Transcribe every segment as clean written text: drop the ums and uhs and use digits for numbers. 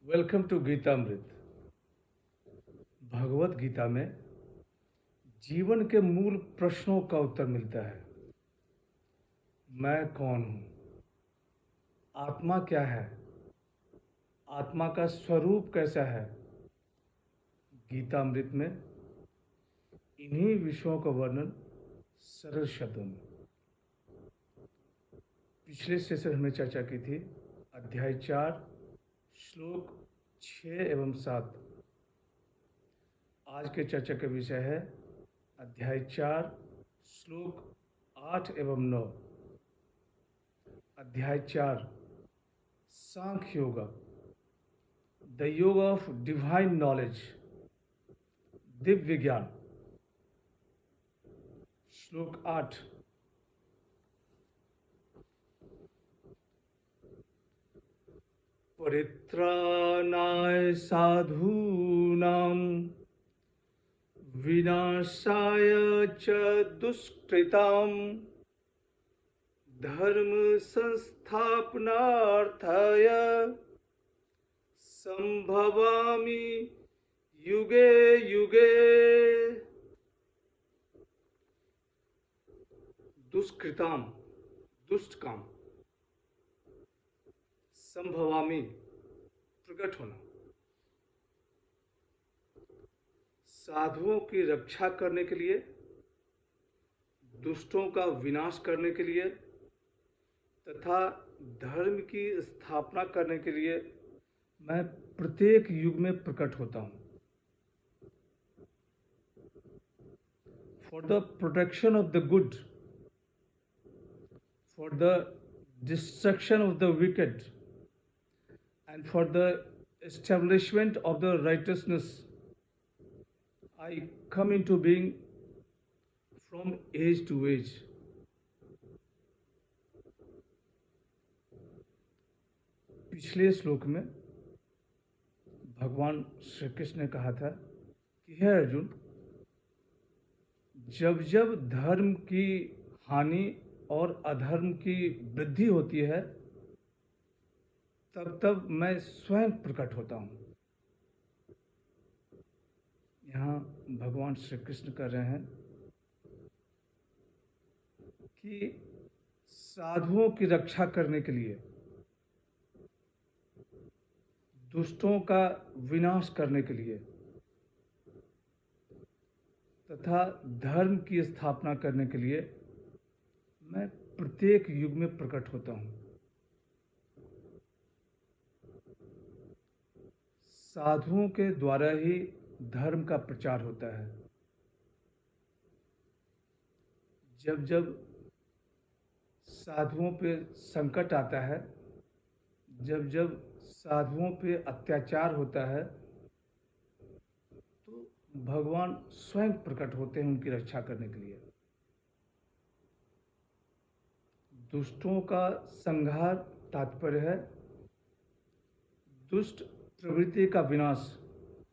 Welcome to Gitamrit. Bhagavad Gita में जीवन के मूल प्रश्नों का उत्तर मिलता है। मैं कौन हूँ? आत्मा क्या है? आत्मा का स्वरूप कैसा है? गीतामृत में इन्हीं विषयों का वर्णन सरल शब्दों में। पिछले सेशन हमने चर्चा की थी अध्याय 4 श्लोक 6 एवं 7। आज के चर्चा का विषय है अध्याय 4 श्लोक 8 एवं 9। अध्याय 4 सांख्य योगा, द योग ऑफ डिवाइन नॉलेज, दिव्य ज्ञान। श्लोक 8 परित्राणाय साधूनां विनाशाय च दुष्कृतां धर्म संस्थापनार्थाय संभवामि युगे युगे। दुष्कृताम, दुष्ट काम, संभवामि, प्रकट होना। साधुओं की रक्षा करने के लिए, दुष्टों का विनाश करने के लिए तथा धर्म की स्थापना करने के लिए मैं प्रत्येक युग में प्रकट होता हूँ। For the protection of the good, for the destruction of the wicked, and for the establishment of the righteousness, I come into being from age to age. पिछले श्लोक में भगवान श्री कृष्ण ने कहा था कि हे अर्जुन, जब जब धर्म की हानि और अधर्म की वृद्धि होती है तब तब मैं स्वयं प्रकट होता हूँ। यहाँ भगवान श्री कृष्ण कर रहे हैं कि साधुओं की रक्षा करने के लिए, दुष्टों का विनाश करने के लिए तथा धर्म की स्थापना करने के लिए मैं प्रत्येक युग में प्रकट होता हूँ। साधुओं के द्वारा ही धर्म का प्रचार होता है। जब जब साधुओं पे संकट आता है, जब जब साधुओं पे अत्याचार होता है, तो भगवान स्वयं प्रकट होते हैं उनकी रक्षा करने के लिए। दुष्टों का संहार तात्पर्य है दुष्ट प्रवृत्ति का विनाश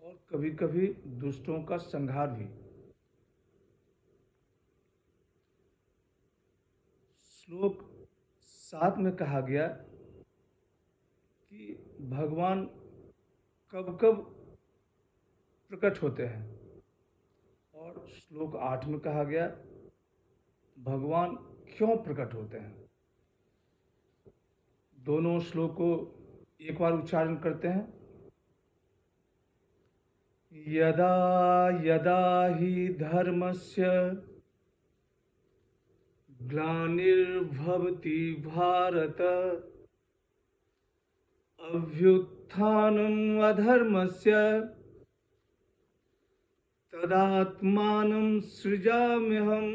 और कभी कभी दुष्टों का संहार भी। श्लोक 7 में कहा गया कि भगवान कब कब प्रकट होते हैं, और श्लोक 8 में कहा गया भगवान क्यों प्रकट होते हैं। दोनों श्लोक को एक बार उच्चारण करते हैं। यदा यदा हि धर्मस्य ग्लानिर्भवति भारत अभ्युत्थानम् अधर्मस्य तदात्मानं सृजाम्यहम्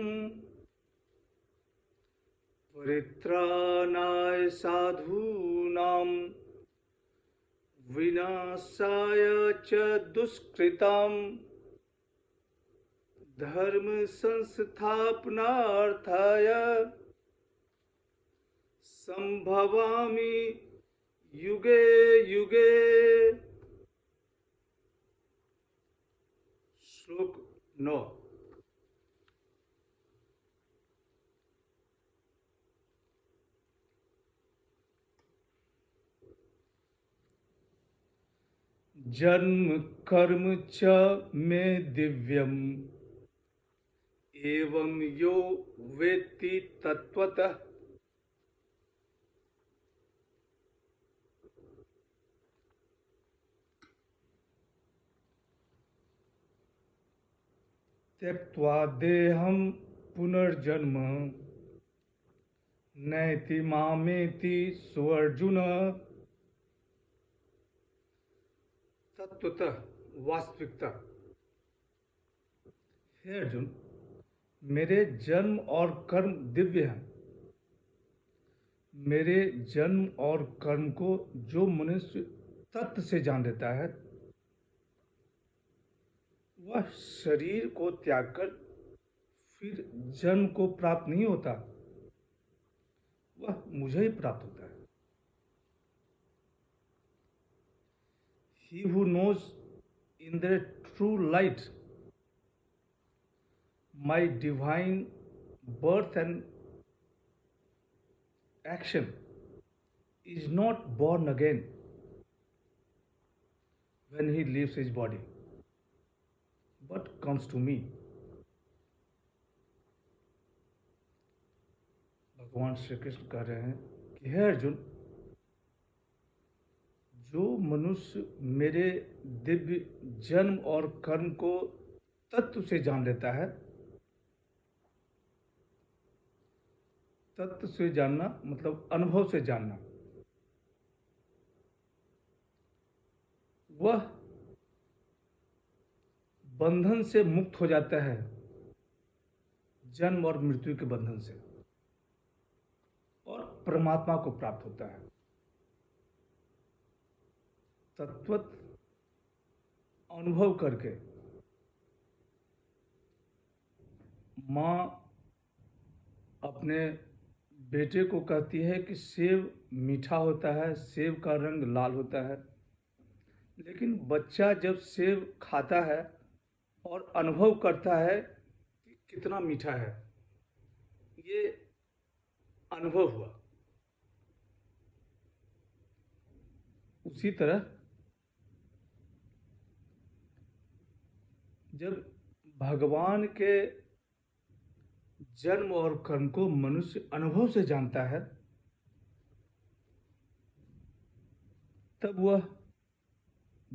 परित्राणाय साधूनां विनाशाय च दुष्कृतां धर्म संस्थापनार्थाय संभवामि युगे युगे। श्लोक 9 जन्म कर्म च मे दिव्यम एवं यो वेत्ति तत्वतः त्यक्त्वा देहं पुनर्जन्म नैति मामेति सुअर्जुन। तत्वतः वास्तविकता। हे अर्जुन, मेरे जन्म और कर्म दिव्य हैं। मेरे जन्म और कर्म को जो मनुष्य तत्व से जान लेता है वह शरीर को त्याग कर फिर जन्म को प्राप्त नहीं होता, वह मुझे ही प्राप्त होता है। He who knows in the true light my divine birth and action is not born again when he leaves his body, but comes to me. भगवान श्री कृष्ण कह रहे हैं कि हे अर्जुन, जो मनुष्य मेरे दिव्य जन्म और कर्म को तत्व से जान लेता है, तत्व से जानना मतलब अनुभव से जानना, वह बंधन से मुक्त हो जाता है, जन्म और मृत्यु के बंधन से, और परमात्मा को प्राप्त होता है। तत्वत अनुभव करके माँ अपने बेटे को कहती है कि सेब मीठा होता है, सेब का रंग लाल होता है, लेकिन बच्चा जब सेब खाता है और अनुभव करता है कि कितना मीठा है, ये अनुभव हुआ। उसी तरह जब भगवान के जन्म और कर्म को मनुष्य अनुभव से जानता है, तब वह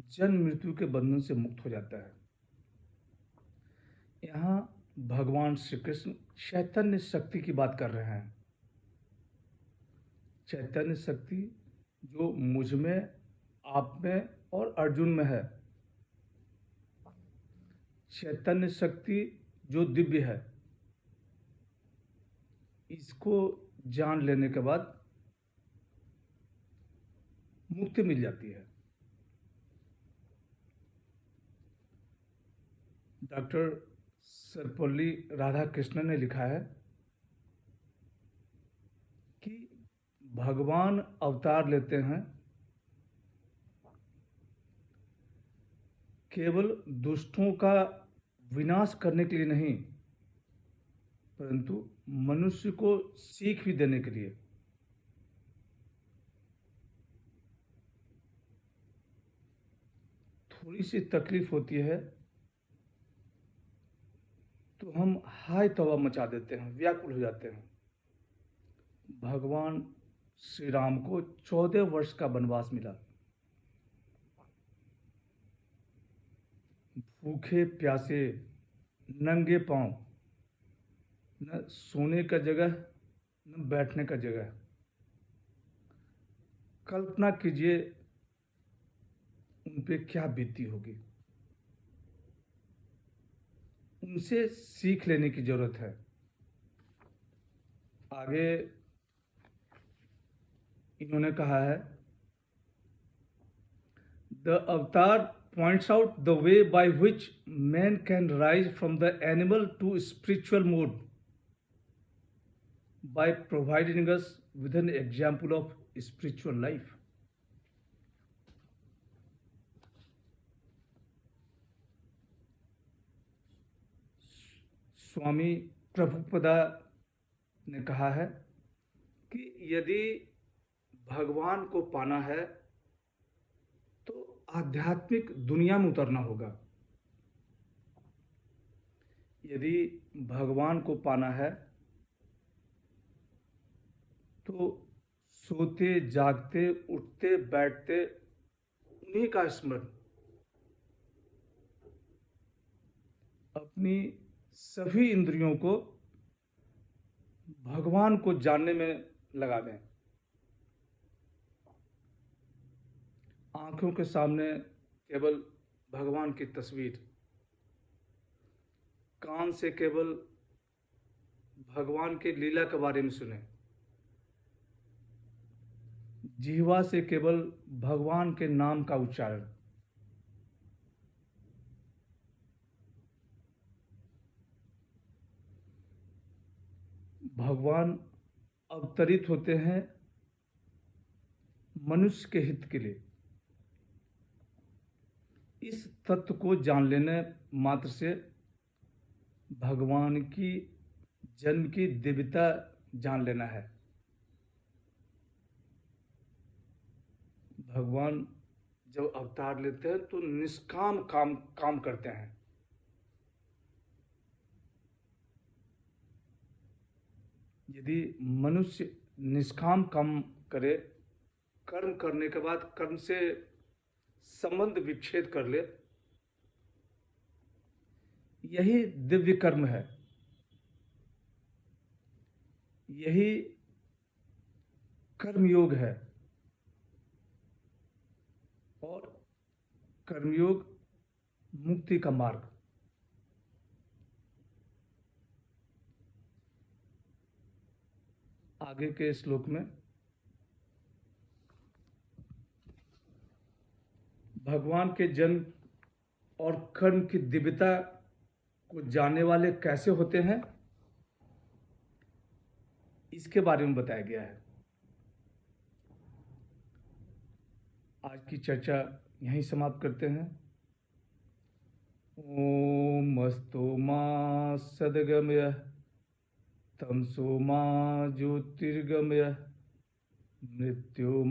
जन्म मृत्यु के बंधन से मुक्त हो जाता है। यहाँ भगवान श्री कृष्ण चैतन्य शक्ति की बात कर रहे हैं। चैतन्य शक्ति जो मुझ में, आप में और अर्जुन में है। चैतन्य शक्ति जो दिव्य है, इसको जान लेने के बाद मुक्ति मिल जाती है। डॉक्टर सर्वपल्ली राधाकृष्णन ने लिखा है कि भगवान अवतार लेते हैं केवल दुष्टों का विनाश करने के लिए नहीं, परंतु मनुष्य को सीख भी देने के लिए। थोड़ी सी तकलीफ होती है तो हम हाय तौबा मचा देते हैं, व्याकुल हो जाते हैं। भगवान श्री राम को 14 वर्ष का वनवास मिला। भूखे प्यासे, नंगे पांव, न सोने का जगह न बैठने का जगह। कल्पना कीजिए उन पे क्या बीतती होगी। उनसे सीख लेने की जरूरत है। आगे इन्होंने कहा है, द अवतार points out the way by which man can rise from the animal to spiritual mode by providing us with an example of spiritual life. स्वामी प्रभुपदा ने कहा है कि यदि भगवान को पाना है तो आध्यात्मिक दुनिया में उतरना होगा। यदि भगवान को पाना है तो सोते जागते उठते बैठते उन्हीं का स्मरण, अपनी सभी इंद्रियों को भगवान को जानने में लगा दें। आंखों के सामने केवल भगवान की तस्वीर, कान से केवल भगवान के लीला के बारे में सुने, जिह्वा से केवल भगवान के नाम का उच्चारण। भगवान अवतरित होते हैं मनुष्य के हित के लिए। इस तत्व को जान लेने मात्र से भगवान की जन्म की दिव्यता जान लेना है। भगवान जब अवतार लेते हैं तो निष्काम काम करते हैं। यदि मनुष्य निष्काम काम करे, कर्म करने के बाद कर्म से संबंध विच्छेद कर ले, यही दिव्य कर्म है। यही कर्मयोग है। और कर्मयोग मुक्ति का मार्ग। आगे के श्लोक में भगवान के जन्म और कर्म की दिव्यता को जानने वाले कैसे होते हैं, इसके बारे में बताया गया है। आज की चर्चा यहीं समाप्त करते हैं। ओम अस्तु मा सद्गमय तमसो मा ज्योतिर्गमय मृत्युमामृतं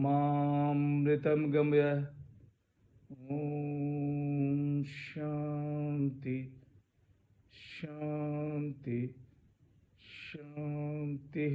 गमय। ओम शांति शांति शांति।